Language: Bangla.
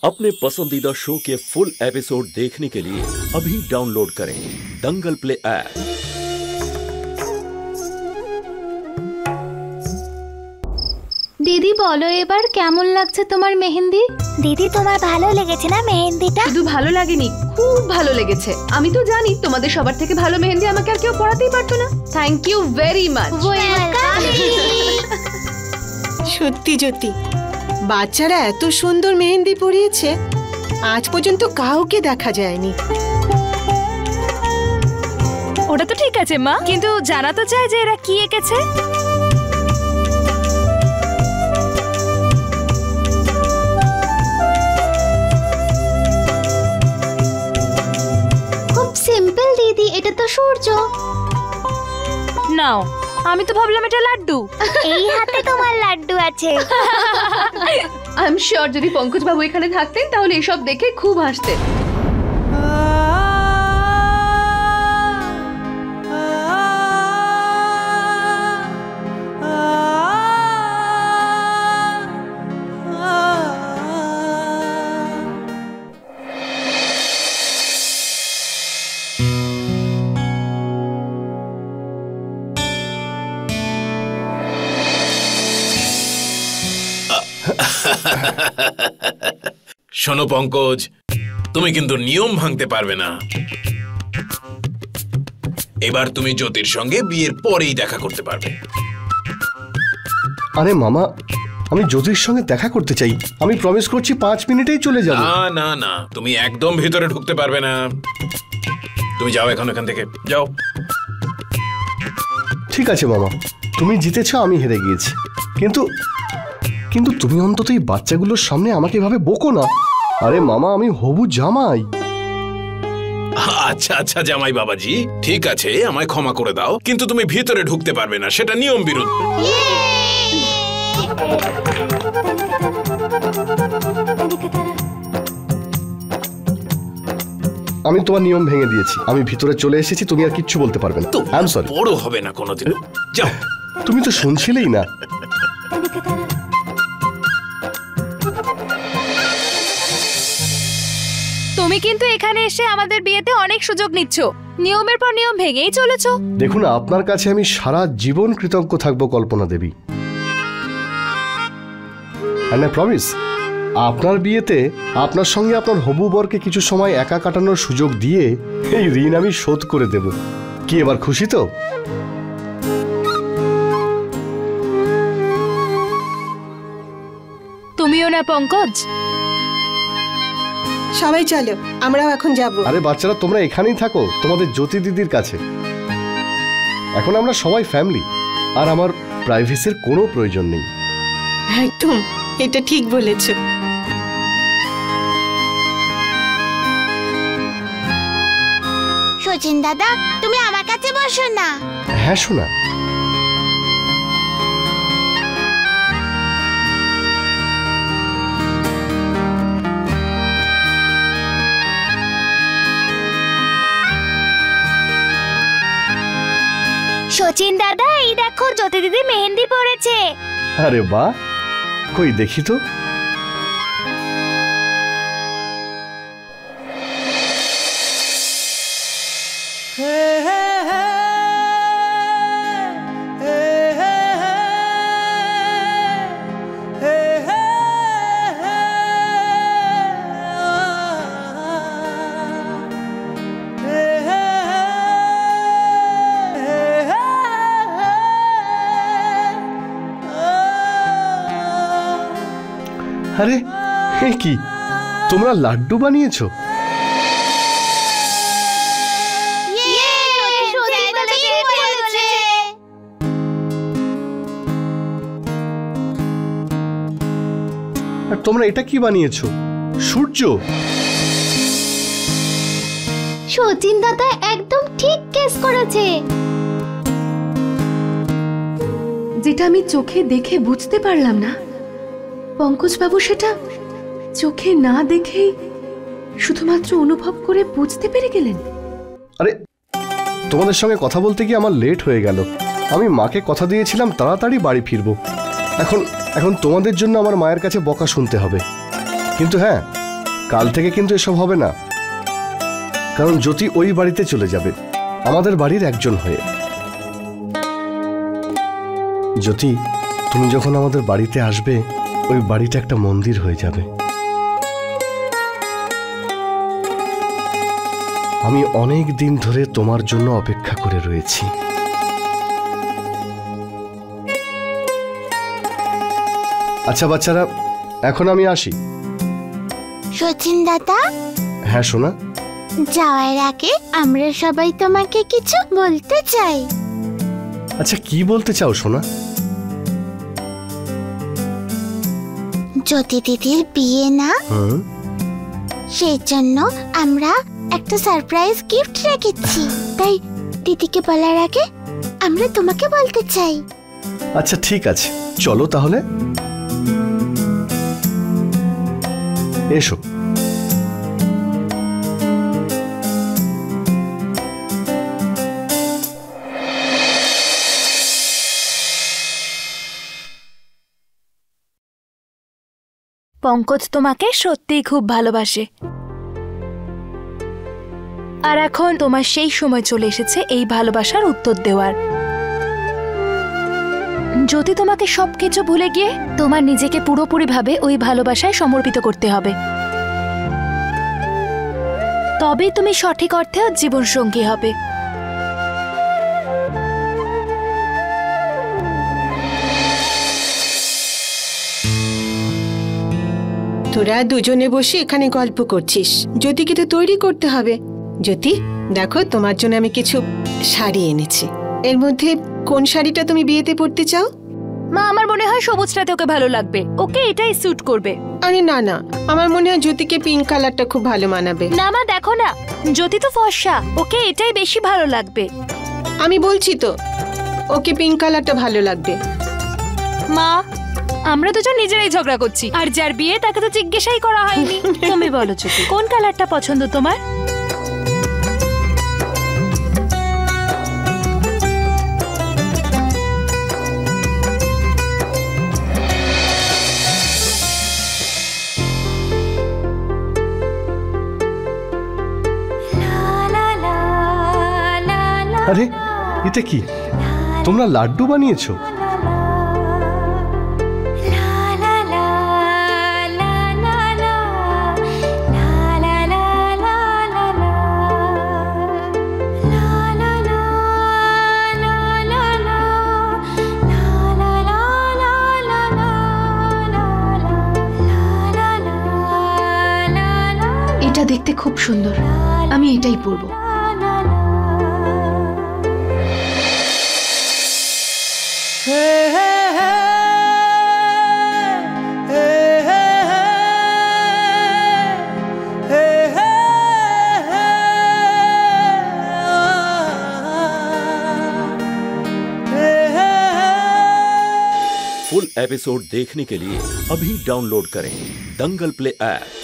अपने पसंदीदा शो के फुल एपिसोड देखने के लिए अभी डाउनलोड करें दंगल प्ले ऐप। दीदी बोलो এবার কেমন লাগছে তোমার মেহেন্দি? দিদি তোমার ভালো লেগেছে না মেহেন্দিটা? শুধু ভালো লাগেনি, খুব ভালো লেগেছে। আমি তো জানি তোমাদের সবার থেকে ভালো মেহেন্দি আমাকে আর কেউ পরাতেই পারতো না। Thank you very much. সত্যি জ্যোতি, বাচ্চারা এত সুন্দর মেহেন্দি পরিয়েছে, আজ পর্যন্ত কাউকে দেখা যায়নি। ওটা তো ঠিক আছে মা, কিন্তু জানা তো চাই যে এরা কি এঁকেছে। খুব সিম্পল দিদি, এটা তো সূর্য। নাও, আমি তো ভাবলাম এটা লাড্ডু। এই হাতে তোমার লাড্ডু আছে। আই এম শিওর যদি পঙ্কজ বাবু এখানে থাকতেন তাহলে এসব দেখে খুব হাসতেন। শোনো পঙ্কজ, তুমি কিন্তু নিয়ম ভাঙতে পারবে না। এবার তুমি জ্যোতির সঙ্গে বিয়ের পরেই দেখা করতে পারবে। আরে মামা, আমি জ্যোতির সঙ্গে দেখা করতে চাই। আমি প্রমিস করছি 5 মিনিটেই চলে যাব। না না না, তুমি একদম ভিতরে ঢুকতে পারবে না। তুমি যাও এখান থেকে, যাও। ঠিক আছে মামা, তুমি জিতেছ, আমি হেরে গিয়েছি। কিন্তু কিন্তু তুমি অন্তত এই বাচ্চাগুলোর সামনে আমাকে এভাবে বকো না। আরে মামা, আমি হবু জামাই। আচ্ছা আচ্ছা জামাই বাবাজি, ঠিক আছে, আমায় ক্ষমা করে দাও, কিন্তু তুমি ভিতরে ঢুকতে পারবে না, সেটা নিয়ম বিরুদ্ধ। আমি তোমার নিয়ম ভেঙে দিয়েছি, আমি ভিতরে চলে এসেছি, তুমি আর কিচ্ছু বলতে পারবে না। I am sorry. বড় হবে না কোনোদিন, যাও। তুমি তো শুনছিলেই না। তুমি কিন্তু এখানে এসে আমাদের বিয়েতে অনেক সুযোগ নিচ্ছ, নিয়মের পর নিয়ম ভেঙেই চলেছো। দেখুন, আপনার কাছে আমি সারা জীবন কৃতজ্ঞ থাকবো কল্পনা দেবী। এন্ড আই প্রমিস, আপনার বিয়েতে আপনার সঙ্গে আপনার হবু বরকে কিছু সময় একা কাটানোর সুযোগ দিয়ে এই ঋণ আমি শোধ করে দেব। কি এবার খুশি তো? তুমিও না পঙ্কজ? সবাই চলো, আমরাও এখন যাব। আরে বাচ্চারা, তোমরা এখানেই থাকো তোমাদের জ্যোতি দিদির কাছে। এখন আমরা সবাই ফ্যামিলি, আর আমার প্রাইভেসির কোনো প্রয়োজন নেই। একদম, এটা ঠিক বলেছো। সচিন দাদা, তুমি আমার কাছে বসো না। হ্যাঁ শোনা, সচিন দাদা, এই দেখো জ্যোতি দিদি মেহেন্দি পরেছে। আরে বাহ, কই দেখি তো। আরে কি তোমরা লাড্ডু বানিয়েছো? আর তোমরা এটা কি বানিয়েছো? সূর্য? সচিন দাদা একদম ঠিক কেস করেছে। যেটা আমি চোখে দেখে বুঝতে পারলাম না, পঙ্কজ বাবু সেটা চোখে না দেখেই শুধুমাত্র অনুভব করে বুঝতে পেরে গেলেন। আরে তোমাদের সঙ্গে কথা বলতে গিয়ে আমার লেট হয়ে গেল। আমি মাকে কথা দিয়েছিলাম তাড়াতাড়ি বাড়ি ফিরবো। এখন তোমাদের জন্য আমার মায়ের কাছে বকা শুনতে হবে। কিন্তু হ্যাঁ, কাল থেকে কিন্তু এসব হবে না, কারণ জ্যোতি ওই বাড়িতে চলে যাবে আমাদের বাড়ির একজন হয়ে। জ্যোতি, তুমি যখন আমাদের বাড়িতে আসবে ওই বাড়িটা একটা মন্দির হয়ে যাবে। আমি অনেক দিন ধরে তোমার জন্য অপেক্ষা করে রয়েছি। আচ্ছা বাচ্চারা, এখন আমি আসি। সচিন দাদা, হ্যাঁ সোনা। যাওয়ার আগে আমরা সবাই তোমাকে কিছু বলতে চাই। আচ্ছা, কি বলতে চাও সোনা? জ্যোতি দিদির বিয়ে না, সেই জন্য আমরা একটা সারপ্রাইজ গিফট রেখেছি, তাই দিদিকে বলার আগে আমরা তোমাকে বলতে চাই। আচ্ছা ঠিক আছে, চলো তাহলে। এসো। পঙ্কজ তোমাকে সত্যিই খুব ভালোবাসে, আর এখন তোমার সেই সময় চলে এসেছে এই ভালোবাসার উত্তর দেওয়ার। যদি তোমাকে সবকিছু ভুলে গিয়ে তোমার নিজেকে পুরোপুরিভাবে ওই ভালোবাসায় সমর্পিত করতে হবে, তবেই তুমি সঠিক অর্থে জীবন সঙ্গী হবে। তোরা দুজনে বসে এখানে গল্প করছিস, জ্যোতিকে তো তৈরি করতে হবে। জ্যোতি, দেখো তোমার জন্য আমি কিছু শাড়ি এনেছি। এর মধ্যে কোন শাড়িটা তুমি বিয়েতে পরতে চাও? মা, আমার মনে হয় সবুজটাতে ওকে ভালো লাগবে, ওকে এটাই স্যুট করবে। আরে না না, আমার মনে হয় জ্যোতিকে পিঙ্ক কালারটা খুব ভালো মানাবে। না মা, দেখো না, জ্যোতি তো ফর্সা, ওকে এটাই বেশি ভালো লাগবে। আমি বলছি তো, ওকে পিঙ্ক কালারটা ভালো লাগবে। মা, আমরা দুজন নিজেরাই ঝগড়া করছি, আর যার বিয়ে তাকে তো জিজ্ঞাসাই করা হয়নি। তুমি বলো জ্যোতি, কোন কালারটা পছন্দ তোমার? আরে এটা কি, তোমরা লাড্ডু বানিয়েছো? এটা দেখতে খুব সুন্দর, আমি এটাই পরবো। फुल एपिसोड देखने के लिए अभी डाउनलोड करें दंगल प्ले ऐप।